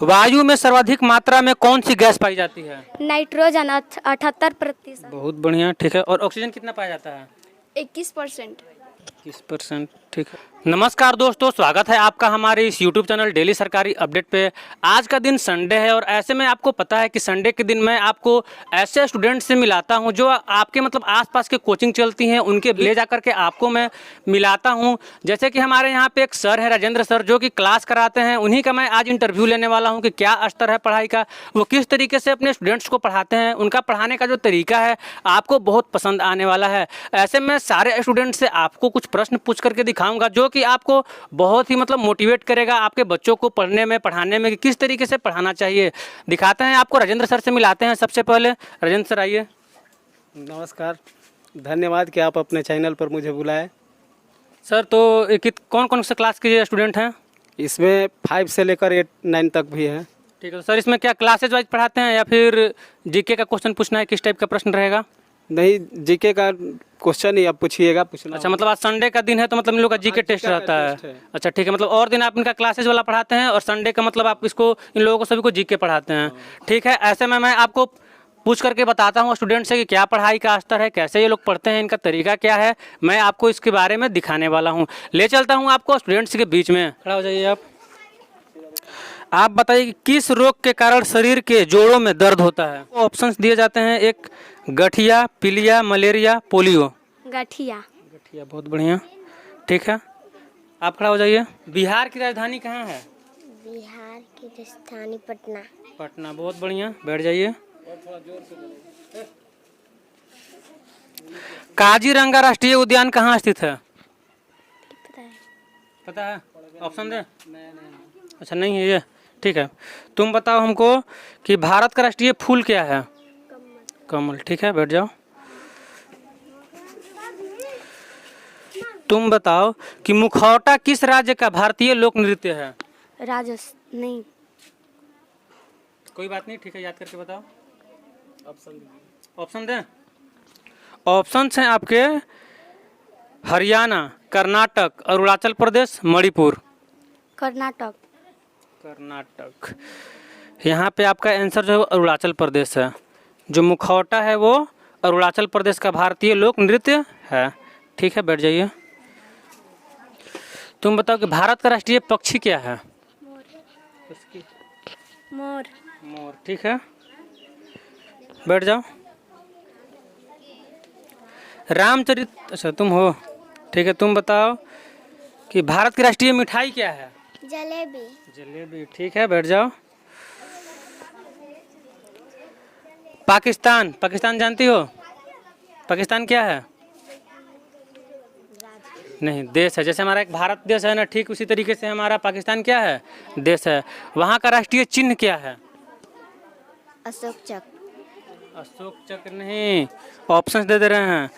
वायु में सर्वाधिक मात्रा में कौन सी गैस पाई जाती है? नाइट्रोजन 78%। बहुत बढ़िया, ठीक है। और ऑक्सीजन कितना पाया जाता है? 21%। 21%, ठीक है। नमस्कार दोस्तों, स्वागत है आपका हमारे इस YouTube चैनल डेली सरकारी अपडेट पे। आज का दिन संडे है और ऐसे में आपको पता है कि संडे के दिन मैं आपको ऐसे स्टूडेंट से मिलाता हूं जो आपके आसपास के कोचिंग चलती हैं, उनके ले जाकर के आपको मैं मिलाता हूं। जैसे कि हमारे यहाँ पे एक सर है, राजेंद्र सर, जो कि क्लास कराते हैं। उन्हीं का मैं आज इंटरव्यू लेने वाला हूँ कि क्या स्तर है पढ़ाई का, वो किस तरीके से अपने स्टूडेंट्स को पढ़ाते हैं, उनका पढ़ाने का जो तरीका है आपको बहुत पसंद आने वाला है। ऐसे में सारे स्टूडेंट से आपको कुछ प्रश्न पूछ करके दिखाऊंगा जो कि आपको बहुत ही मोटिवेट करेगा आपके बच्चों को पढ़ने में, पढ़ाने में, कि किस तरीके से पढ़ाना चाहिए। दिखाते हैं आपको, राजेंद्र सर से मिलाते हैं। सबसे पहले राजेंद्र सर आइए। नमस्कार, धन्यवाद कि आप अपने चैनल पर मुझे बुलाए। सर, तो कौन कौन से क्लास के स्टूडेंट हैं? इसमें 5 से लेकर 8, 9 तक भी है। ठीक है सर, इसमें क्या क्लासेज वाइज पढ़ाते हैं या फिर जीके का क्वेश्चन पूछना है? किस टाइप का प्रश्न रहेगा? नहीं, जीके का क्वेश्चन ही आप पूछिएगा, पूछना। अच्छा, आज संडे का दिन है तो इन लोग का जीके टेस्ट रहता है। अच्छा ठीक है, और दिन आप इनका क्लासेज वाला पढ़ाते हैं और संडे का आप इसको इन लोगों को सभी को जीके पढ़ाते हैं। ठीक है, ऐसे में मैं आपको पूछ करके बताता हूँ स्टूडेंट से कि क्या पढ़ाई का स्तर है, कैसे ये लोग पढ़ते हैं, इनका तरीका क्या है। मैं आपको इसके बारे में दिखाने वाला हूँ। ले चलता हूँ आपको स्टूडेंट्स के बीच में। खड़ा हो जाइए आप बताइए कि किस रोग के कारण शरीर के जोड़ों में दर्द होता है? ऑप्शंस दिए जाते हैं। एक, गठिया, पीलिया, मलेरिया, पोलियो। गठिया। गठिया, बहुत बढ़िया, ठीक है। आप खड़ा हो जाइए। बिहार की राजधानी कहाँ है? बिहार की राजधानी पटना। पटना, बहुत बढ़िया, बैठ जाइए। काजीरंगा राष्ट्रीय उद्यान कहाँ स्थित है? पता है? ऑप्शन दे? अच्छा, नहीं है ये, ठीक है। तुम बताओ हमको कि भारत का राष्ट्रीय फूल क्या है? कमल, ठीक है, बैठ जाओ। तुम बताओ कि मुखौटा किस राज्य का भारतीय लोक नृत्य है? राजस्थान। नहीं, कोई बात नहीं, ठीक है, याद करके बताओ। ऑप्शन दें? ऑप्शंस हैं आपके हरियाणा, कर्नाटक, अरुणाचल प्रदेश, मणिपुर। कर्नाटक। कर्नाटक। यहाँ पे आपका आंसर जो है अरुणाचल प्रदेश है। जो मुखौटा है वो अरुणाचल प्रदेश का भारतीय लोक नृत्य है। ठीक है, बैठ जाइए। तुम बताओ कि भारत का राष्ट्रीय पक्षी क्या है? मोर। मोर, ठीक है, बैठ जाओ। रामचरित, अच्छा तुम हो, ठीक है। तुम बताओ कि भारत की राष्ट्रीय मिठाई क्या है? जलेबी। जलेबी, ठीक है, बैठ जाओ। पाकिस्तान, पाकिस्तान जानती हो? पाकिस्तान क्या है? नहीं, देश है। जैसे हमारा एक भारत देश है ना, ठीक उसी तरीके से हमारा पाकिस्तान क्या है? देश है। वहाँ का राष्ट्रीय चिन्ह क्या है? अशोक चक्र। अशोक चक्र नहीं, ऑप्शंस दे रहे हैं।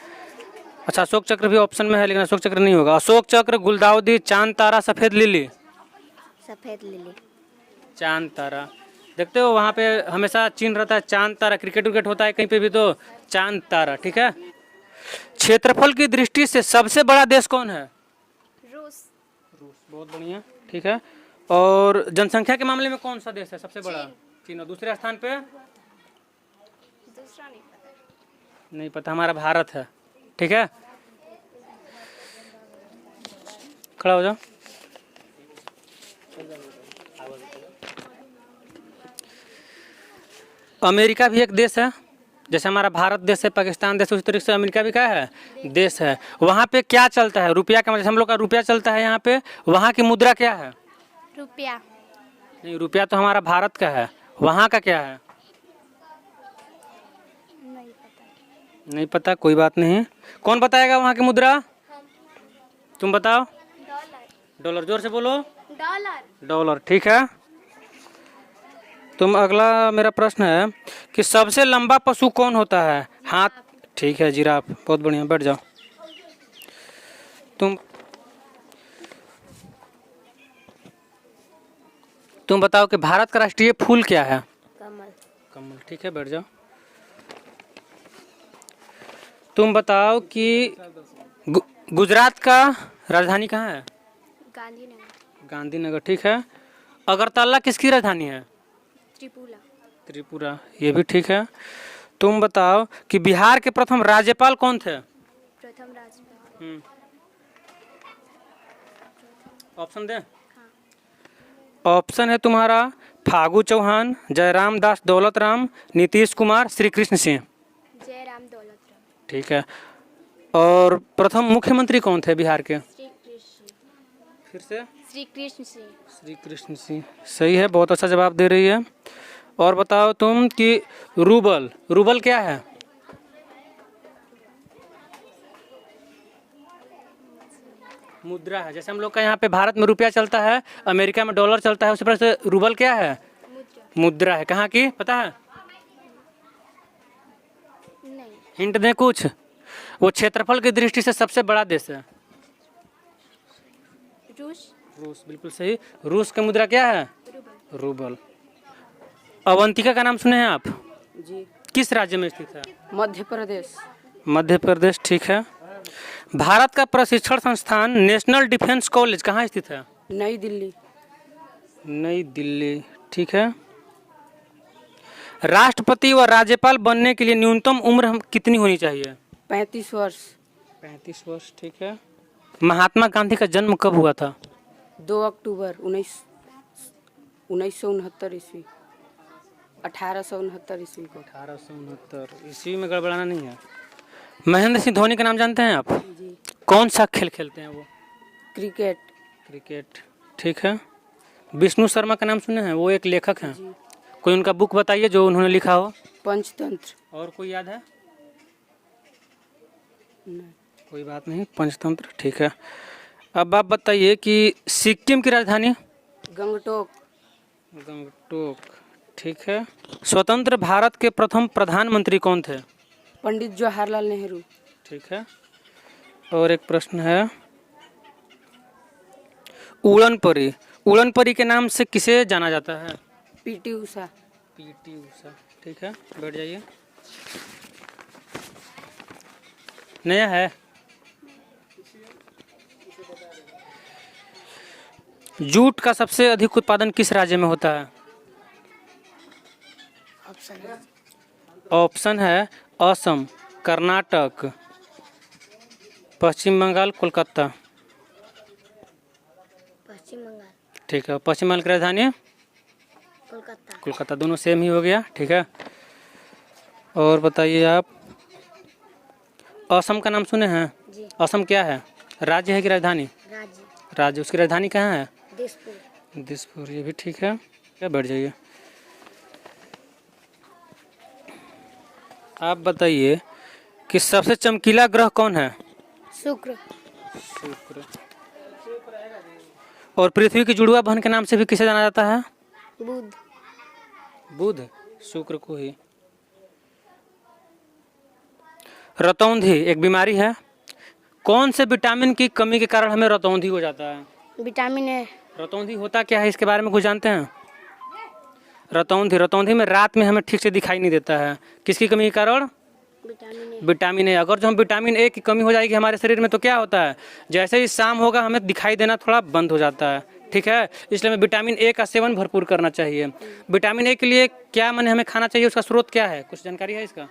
अच्छा, अशोक चक्र भी ऑप्शन में है लेकिन अशोक चक्र नहीं होगा। अशोक चक्र, गुलदाउदी, चांद तारा, सफेद लिली। सफेद लिली। चांद तारा, देखते हो वहाँ पे हमेशा चिन्ह रहता है चांद तारा। क्रिकेट विकेट होता है कहीं पे भी तो चांद तारा, ठीक है। क्षेत्रफल की दृष्टि से सबसे बड़ा देश कौन है? रूस। रूस, बहुत बढ़िया, ठीक है। और जनसंख्या के मामले में कौन सा देश है सबसे बड़ा? चीन। दूसरे स्थान पे? दूसरा नहीं पता। नहीं पता, हमारा भारत है, ठीक है। खड़ा हो जाओ। अमेरिका भी एक देश है। जैसे हमारा भारत देश है, पाकिस्तान देश, उसी तरीके से अमेरिका भी क्या है? देश है। वहाँ पे क्या चलता है? रुपया का, जैसे हम लोग का रुपया चलता है यहाँ पे, वहाँ की मुद्रा क्या है? रुपया। नहीं, रुपया तो हमारा भारत का है। वहाँ का क्या है? नहीं पता। नहीं पता, कोई बात नहीं। कौन बताएगा वहाँ की मुद्रा? तुम बताओ। डॉलर। डॉलर, जोर से बोलो। डॉलर। डॉलर, ठीक है। तुम, अगला मेरा प्रश्न है कि सबसे लंबा पशु कौन होता है? हाथ, ठीक है, जिराफ, बहुत बढ़िया, बैठ जाओ। तुम बताओ कि भारत का राष्ट्रीय फूल क्या है? कमल। कमल, ठीक है, बैठ जाओ। तुम बताओ कि गुजरात का राजधानी कहाँ है? गांधीनगर। गांधीनगर, ठीक है। अगरतला किसकी राजधानी है? त्रिपुरा। त्रिपुरा, ये भी ठीक है। तुम बताओ कि बिहार के प्रथम राज्यपाल कौन थे? प्रथम राज्यपाल। ऑप्शन दे। हाँ। ऑप्शन है तुम्हारा फागू चौहान, जयराम दास दौलतराम, नीतीश कुमार, श्री कृष्ण सिंह। जयराम दौलतराम। ठीक है। और प्रथम मुख्यमंत्री कौन थे बिहार के? श्री कृष्ण। फिर से श्री कृष्ण सिंह। श्री कृष्ण सिंह, सही है, बहुत अच्छा जवाब दे रही है। और बताओ तुम कि रूबल, रूबल क्या है? मुद्रा है। जैसे हम लोग का यहाँ पे भारत में रुपया चलता है, अमेरिका में डॉलर चलता है, उसी प्रकार से रूबल क्या है? मुद्रा। मुद्रा है। कहाँ की पता है? नहीं। हिंट दें कुछ? वो क्षेत्रफल की दृष्टि से सबसे बड़ा देश है। रूस। रूस, बिल्कुल सही। रूस की मुद्रा क्या है? रूबल। रूबल। अवंतिका का नाम सुने हैं आप? जी। किस राज्य में स्थित है? मध्य प्रदेश। मध्य प्रदेश, ठीक है। भारत का प्रशिक्षण संस्थान नेशनल डिफेंस कॉलेज कहाँ स्थित है? नई दिल्ली। नई दिल्ली, ठीक है। राष्ट्रपति व राज्यपाल बनने के लिए न्यूनतम उम्र कितनी होनी चाहिए? 35 वर्ष। 35 वर्ष, ठीक है। महात्मा गांधी का जन्म कब हुआ था? 2 अक्टूबर 1969 ईस्वी। 1869 ईस्वी को। 1869 ईस्वी में गड़बड़ाना नहीं है। महेंद्र सिंह धोनी का नाम जानते हैं आप? जी। कौन सा खेल खेलते हैं वो? क्रिकेट। क्रिकेट, ठीक है। विष्णु शर्मा का नाम सुने हैं? वो एक लेखक हैं। जी। कोई उनका बुक बताइए जो उन्होंने लिखा हो। पंचतंत्र। और कोई याद है? नहीं। कोई बात नहीं, पंचतंत्र, ठीक है। अब आप बताइए कि सिक्किम की राजधानी? गंगटोक। गंगटोक, ठीक है। स्वतंत्र भारत के प्रथम प्रधानमंत्री कौन थे? पंडित जवाहरलाल नेहरू। ठीक है। और एक प्रश्न है, उड़न परी, उड़न परी के नाम से किसे जाना जाता है? पीटी उषा। पीटी उषा, ठीक है। बैठ जाइए। नया है। जूट का सबसे अधिक उत्पादन किस राज्य में होता है? ऑप्शन है असम, कर्नाटक, पश्चिम बंगाल, कोलकाता। पश्चिम बंगाल। ठीक है। पश्चिम बंगाल की राजधानी? कोलकाता। कोलकाता, दोनों सेम ही हो गया, ठीक है। और बताइए आप, असम का नाम सुने हैं? जी। असम क्या है? राज्य है कि राजधानी? राज्य। राज्य, उसकी राजधानी कहाँ है? दिसपुर। दिसपुर, ये भी ठीक है। क्या, बैठ जाइए। आप बताइए कि सबसे चमकीला ग्रह कौन है? शुक्र। शुक्र। और पृथ्वी की जुड़वा बहन के नाम से भी किसे जाना जाता है? बुध। बुध, शुक्र को ही। रतौंधी एक बीमारी है, कौन से विटामिन की कमी के कारण हमें रतौंधी हो जाता है? Vitamin A. रतौंधी होता क्या है, इसके बारे में कुछ जानते हैं? रतौंधी, रतौंधी में रात में हमें ठीक से दिखाई नहीं देता है, किसकी कमी के कारण? Vitamin A. Vitamin A. अगर जो हम विटामिन ए की कमी हो जाएगी हमारे शरीर में तो क्या होता है, जैसे ही शाम होगा हमें दिखाई देना थोड़ा बंद हो जाता है, ठीक है। इसलिए हमें विटामिन ए का सेवन भरपूर करना चाहिए। विटामिन ए के लिए क्या माने हमें खाना चाहिए, उसका स्रोत क्या है, कुछ जानकारी है इसका?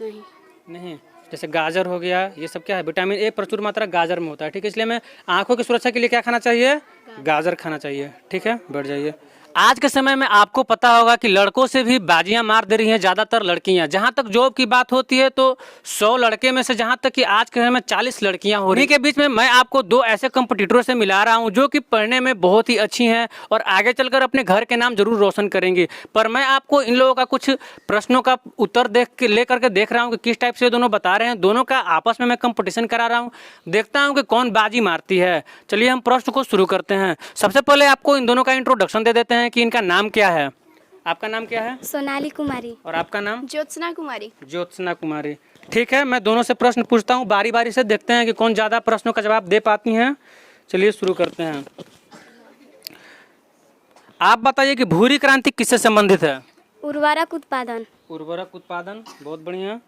नहीं। नहीं। जैसे गाजर हो गया, ये सब क्या है, विटामिन ए प्रचुर मात्रा गाजर में होता है, ठीक है। इसलिए हमें आंखों की सुरक्षा के लिए क्या खाना चाहिए? गाजर खाना चाहिए, ठीक है। बैठ जाइए। आज के समय में आपको पता होगा कि लड़कों से भी बाजियां मार दे रही हैं ज़्यादातर लड़कियां। जहां तक जॉब की बात होती है तो 100 लड़के में से जहां तक कि आज के समय में 40 लड़कियां हो रही हैं। के बीच में मैं आपको 2 ऐसे कंपटीटरों से मिला रहा हूं जो कि पढ़ने में बहुत ही अच्छी हैं और आगे चलकर अपने घर के नाम जरूर रोशन करेंगी। पर मैं आपको इन लोगों का कुछ प्रश्नों का उत्तर लेकर के देख रहा हूँ कि किस टाइप से दोनों बता रहे हैं। दोनों का आपस में मैं कंपटीशन करा रहा हूँ, देखता हूँ कि कौन बाजी मारती है। चलिए हम प्रश्न को शुरू करते हैं। सबसे पहले आपको इन दोनों का इंट्रोडक्शन दे देते हैं कि इनका नाम क्या है। आपका नाम क्या है? सोनाली कुमारी। और आपका नाम? ज्योत्सना कुमारी। ज्योत्सना कुमारी, ठीक है। मैं दोनों से प्रश्न पूछता हूँ, बारी बारी से देखते हैं कि कौन ज़्यादा प्रश्नों का जवाब दे पाती हैं। चलिए शुरू करते हैं। आप बताइए कि भूरी क्रांति किससे संबंधित है? उर्वरक उत्पादन। उर्वरक उत्पादन, बहुत बढ़िया।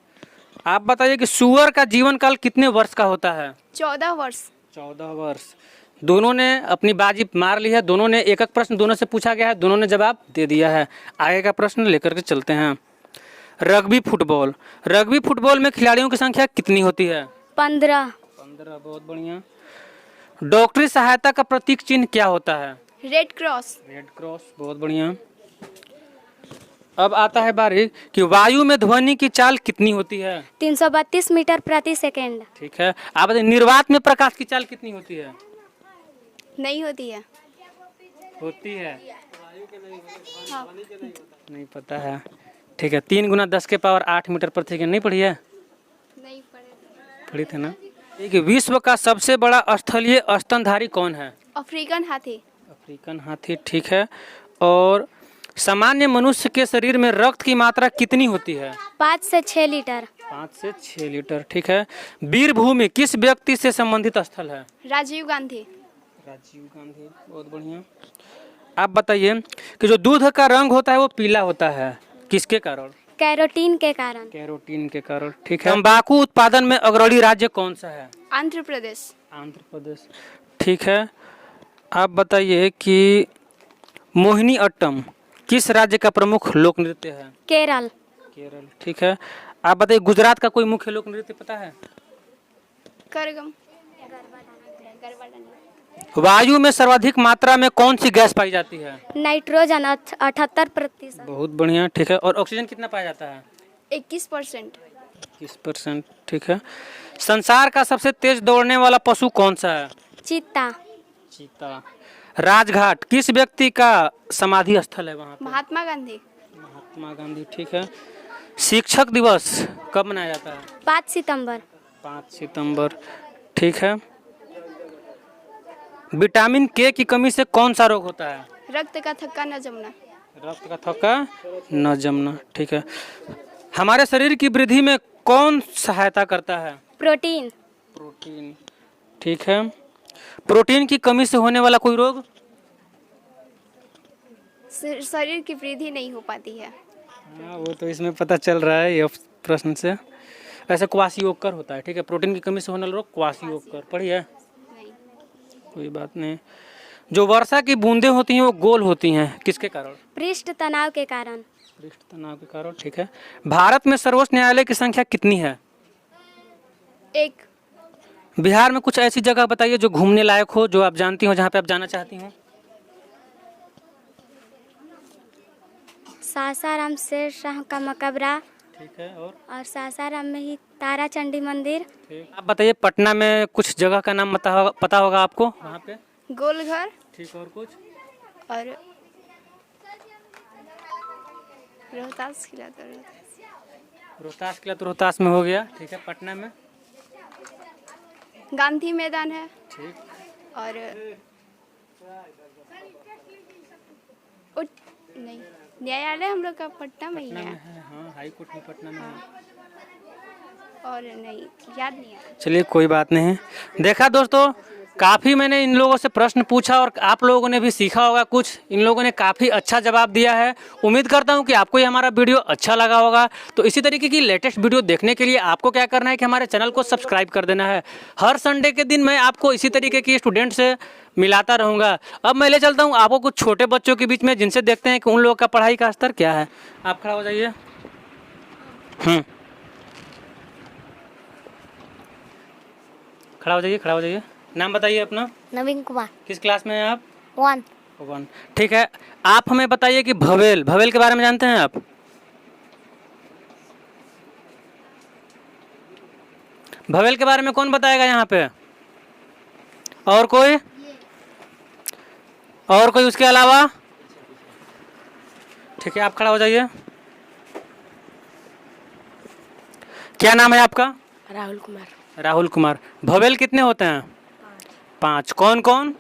आप बताइए कि सुअर का जीवन काल कितने वर्ष का होता है? 14 वर्ष। 14 वर्ष। दोनों ने अपनी बाजी मार ली है, दोनों ने एक एक प्रश्न दोनों से पूछा गया है, दोनों ने जवाब दे दिया है। आगे का प्रश्न लेकर के चलते हैं। रग्बी फुटबॉल, रग्बी फुटबॉल में खिलाड़ियों की संख्या कितनी होती है? 15। 15, बहुत बढ़िया। डॉक्टरी सहायता का प्रतीक चिन्ह क्या होता है? Red cross. रेड क्रॉस, बहुत बढ़िया। अब आता है बारी कि वायु में ध्वनि की चाल कितनी होती है? 332 मीटर प्रति सेकेंड। ठीक है। आप बताइए निर्वात में प्रकाश की चाल कितनी होती है? नहीं होती है। होती है, नहीं पता है। ठीक है, 3 × 10⁸ मीटर प्रति सेकेंड नहीं पढ़ी है? नहीं पढ़ी थे ना। ठीक है, विश्व का सबसे बड़ा स्थलीय स्तनधारी कौन है? अफ्रीकन हाथी। अफ्रीकन हाथी, ठीक है। और सामान्य मनुष्य के शरीर में रक्त की मात्रा कितनी होती है? 5 से 6 लीटर। 5 से 6 लीटर, ठीक है। वीरभूमि किस व्यक्ति से संबंधित स्थल है? राजीव गांधी। राजीव गांधी, बहुत बढ़िया। आप बताइए कि जो दूध का रंग होता है वो पीला होता है, किसके कारण? कैरोटीन के कारण। कैरोटीन के कारण, ठीक है। तंबाकू उत्पादन में अग्रणी राज्य कौन सा है? आंध्र प्रदेश। आंध्र प्रदेश, ठीक है। आप बताइए कि मोहिनी अट्टम किस राज्य का प्रमुख लोक नृत्य है? केरल। केरल, ठीक है। आप बताइए गुजरात का कोई मुख्य लोक नृत्य पता है? करगम। वायु में सर्वाधिक मात्रा में कौन सी गैस पाई जाती है? नाइट्रोजन 78%। बहुत बढ़िया, ठीक है। और ऑक्सीजन कितना पाया जाता है? 21%। 21%, ठीक है। संसार का सबसे तेज दौड़ने वाला पशु कौन सा है? चीता। चीता। राजघाट किस व्यक्ति का समाधि स्थल है वहाँ पे? महात्मा गांधी। महात्मा गांधी, ठीक है। शिक्षक दिवस कब मनाया जाता है? 5 सितंबर। 5 सितंबर, ठीक है। विटामिन के की कमी से कौन सा रोग होता है? रक्त का थक्का न जमना। रक्त का थक्का न जमना, ठीक है। हमारे शरीर की वृद्धि में कौन सहायता करता है? प्रोटीन। प्रोटीन, ठीक है। प्रोटीन की कमी से होने वाला कोई रोग? शरीर की वृद्धि नहीं हो पाती है। हाँ, वो तो इसमें पता चल रहा है ये प्रश्न से। ऐसे क्वाशियोकर होता है, ठीक है। प्रोटीन की कमी से होने वाला रोग क्वाशियोकर, पढ़ी है? नहीं। कोई बात नहीं। जो वर्षा की बूंदें होती हैं वो गोल होती हैं, किसके कारण? पृष्ठ तनाव के कारण। पृष्ठ तनाव के कारण, ठीक है। भारत में सर्वोच्च न्यायालय की संख्या कितनी है? 1। बिहार में कुछ ऐसी जगह बताइए जो घूमने लायक हो, जो आप जानती हो, जहाँ पे आप जाना चाहती हो। सासाराम शेर शाह का मकबरा। ठीक है। और सासाराम में ही तारा चंडी मंदिर। ठीक। आप बताइए पटना में कुछ जगह का नाम पता होगा आपको वहाँ पे? गोलघर। ठीक, और कुछ? और रोहतास किला। रोहतास किला तो रोहतास में हो गया, ठीक है। पटना में गांधी मैदान है। ठीक। और नहीं, न्यायालय हम लोग का पटना में ही पटना है। में है, हाँ, हाई कोर्ट भी पटना में है। और नहीं, याद नहीं है। चलिए कोई बात नहीं। देखा दोस्तों, काफ़ी मैंने इन लोगों से प्रश्न पूछा और आप लोगों ने भी सीखा होगा कुछ। इन लोगों ने काफ़ी अच्छा जवाब दिया है। उम्मीद करता हूं कि आपको ये हमारा वीडियो अच्छा लगा होगा। तो इसी तरीके की लेटेस्ट वीडियो देखने के लिए आपको क्या करना है कि हमारे चैनल को सब्सक्राइब कर देना है। हर संडे के दिन मैं आपको इसी तरीके की स्टूडेंट से मिलाता रहूँगा। अब मैं ले चलता हूँ आपको कुछ छोटे बच्चों के बीच में, जिनसे देखते हैं कि उन लोगों का पढ़ाई का स्तर क्या है। आप खड़ा हो जाइए। खड़ा हो जाइए, खड़ा हो जाइए। नाम बताइए अपना। नवीन कुमार। किस क्लास में हैं आप? 1। 1, ठीक है। आप हमें बताइए कि भवेल, भवेल के बारे में जानते हैं आप? भवेल के बारे में कौन बताएगा यहाँ पे? और कोई? और कोई उसके अलावा? ठीक है, आप खड़ा हो जाइए। क्या नाम है आपका? राहुल कुमार। राहुल कुमार। भवेल कितने होते हैं? 5। कौन कौन?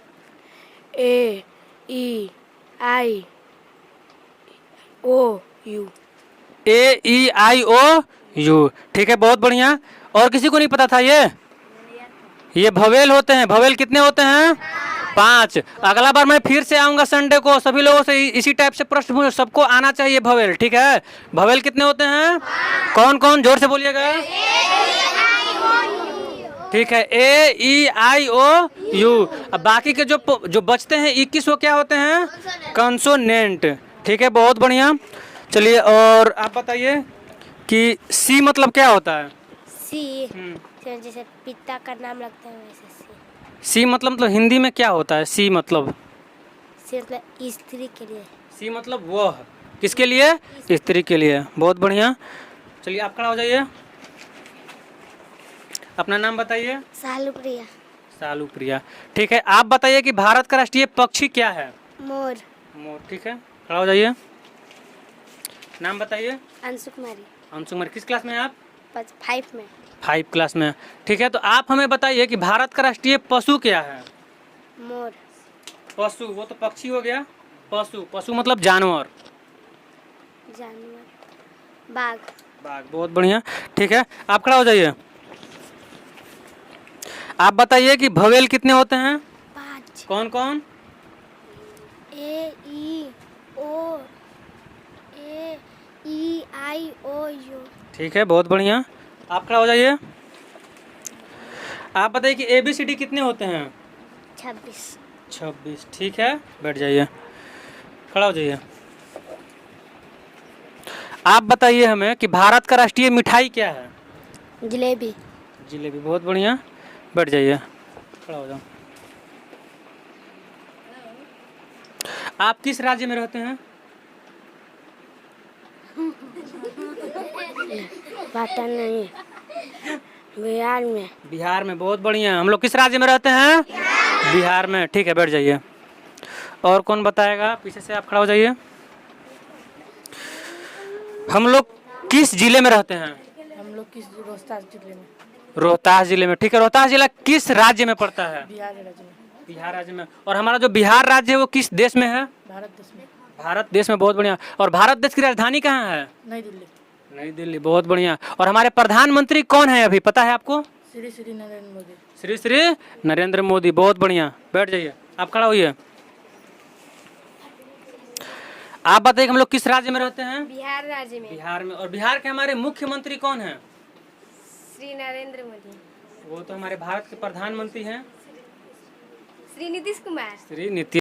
A E I O U। AEIOU, ठीक है, बहुत बढ़िया। और किसी को नहीं पता था ये भवेल होते हैं। भवेल कितने होते हैं? 5। अगला बार मैं फिर से आऊंगा संडे को, सभी लोगों से इसी टाइप से प्रश्न पूछ, सबको आना चाहिए भवेल, ठीक है। भवेल कितने होते हैं? कौन कौन? जोर से बोलिएगा। ठीक है, A E I O U। अब बाकी के जो बचते हैं 21 वो क्या होते हैं? कंसोनेंट। ठीक है, बहुत बढ़िया। चलिए, और आप बताइए कि सी मतलब क्या होता है? सी जैसे पिता का नाम लगता है वैसे सी। सी मतलब हिंदी में क्या होता है? सी मतलब स्त्री के लिए। सी मतलब वह, किसके लिए? स्त्री के लिए। बहुत बढ़िया। चलिए, आप खड़ा हो जाइए, अपना नाम बताइए। सालू प्रिया। सालू प्रिया। ठीक है, आप बताइए कि भारत का राष्ट्रीय पक्षी क्या है? मोर। मोर। ठीक है, खड़ा हो जाइए, नाम बताइए। अंशु कुमारी। अंशु कुमार। किस क्लास में हैं आप? 5 में। 5 क्लास में। ठीक है, तो आप हमें बताइए कि भारत का राष्ट्रीय पशु क्या है? मोर। पशु, वो तो पक्षी हो गया। पशु, पशु मतलब जानवर। जानवर। बाघ। बाघ। बहुत बढ़िया। ठीक है, आप खड़ा हो जाइए, आप बताइए कि भवेल कितने होते हैं? 5। कौन कौन? A E I O U। ठीक है, बहुत बढ़िया। आप खड़ा हो जाइए, आप बताइए कि ABCD कितने होते हैं? 26। 26। ठीक है, बैठ जाइए, खड़ा हो जाइए। आप बताइए हमें कि भारत का राष्ट्रीय मिठाई क्या है? जलेबी। जिलेबी। बहुत बढ़िया, बैठ जाइए, खड़ा हो जाओ। आप किस राज्य में रहते हैं? पता नहीं। बिहार में। बिहार में। बहुत बढ़िया। हम लोग किस राज्य में रहते हैं? बिहार में। ठीक है, बैठ जाइए। और कौन बताएगा? पीछे से आप खड़ा हो जाइए। हम लोग किस जिले में रहते हैं? हम लोग किस रोहतास जिले में। रोहतास जिले में। ठीक है, रोहतास जिला किस राज्य में पड़ता है? बिहार राज्य में। बिहार राज्य में। और हमारा जो बिहार राज्य है वो किस देश में है? भारत देश में। भारत देश में। बहुत बढ़िया। और भारत देश की राजधानी कहाँ है? नई दिल्ली। नई दिल्ली। बहुत बढ़िया। और हमारे प्रधानमंत्री कौन है अभी, पता है आपको? श्री श्री नरेंद्र मोदी। श्री श्री नरेंद्र मोदी। बहुत बढ़िया, बैठ जाइए, आप खड़ा होइए। आप बताइए हम लोग किस राज्य में रहते हैं? बिहार राज्य में। बिहार में। और बिहार के हमारे मुख्यमंत्री कौन हैं? श्री नरेंद्र मोदी। वो तो हमारे भारत के प्रधानमंत्री हैं, श्री नीतीश कुमार। श्री नीतीश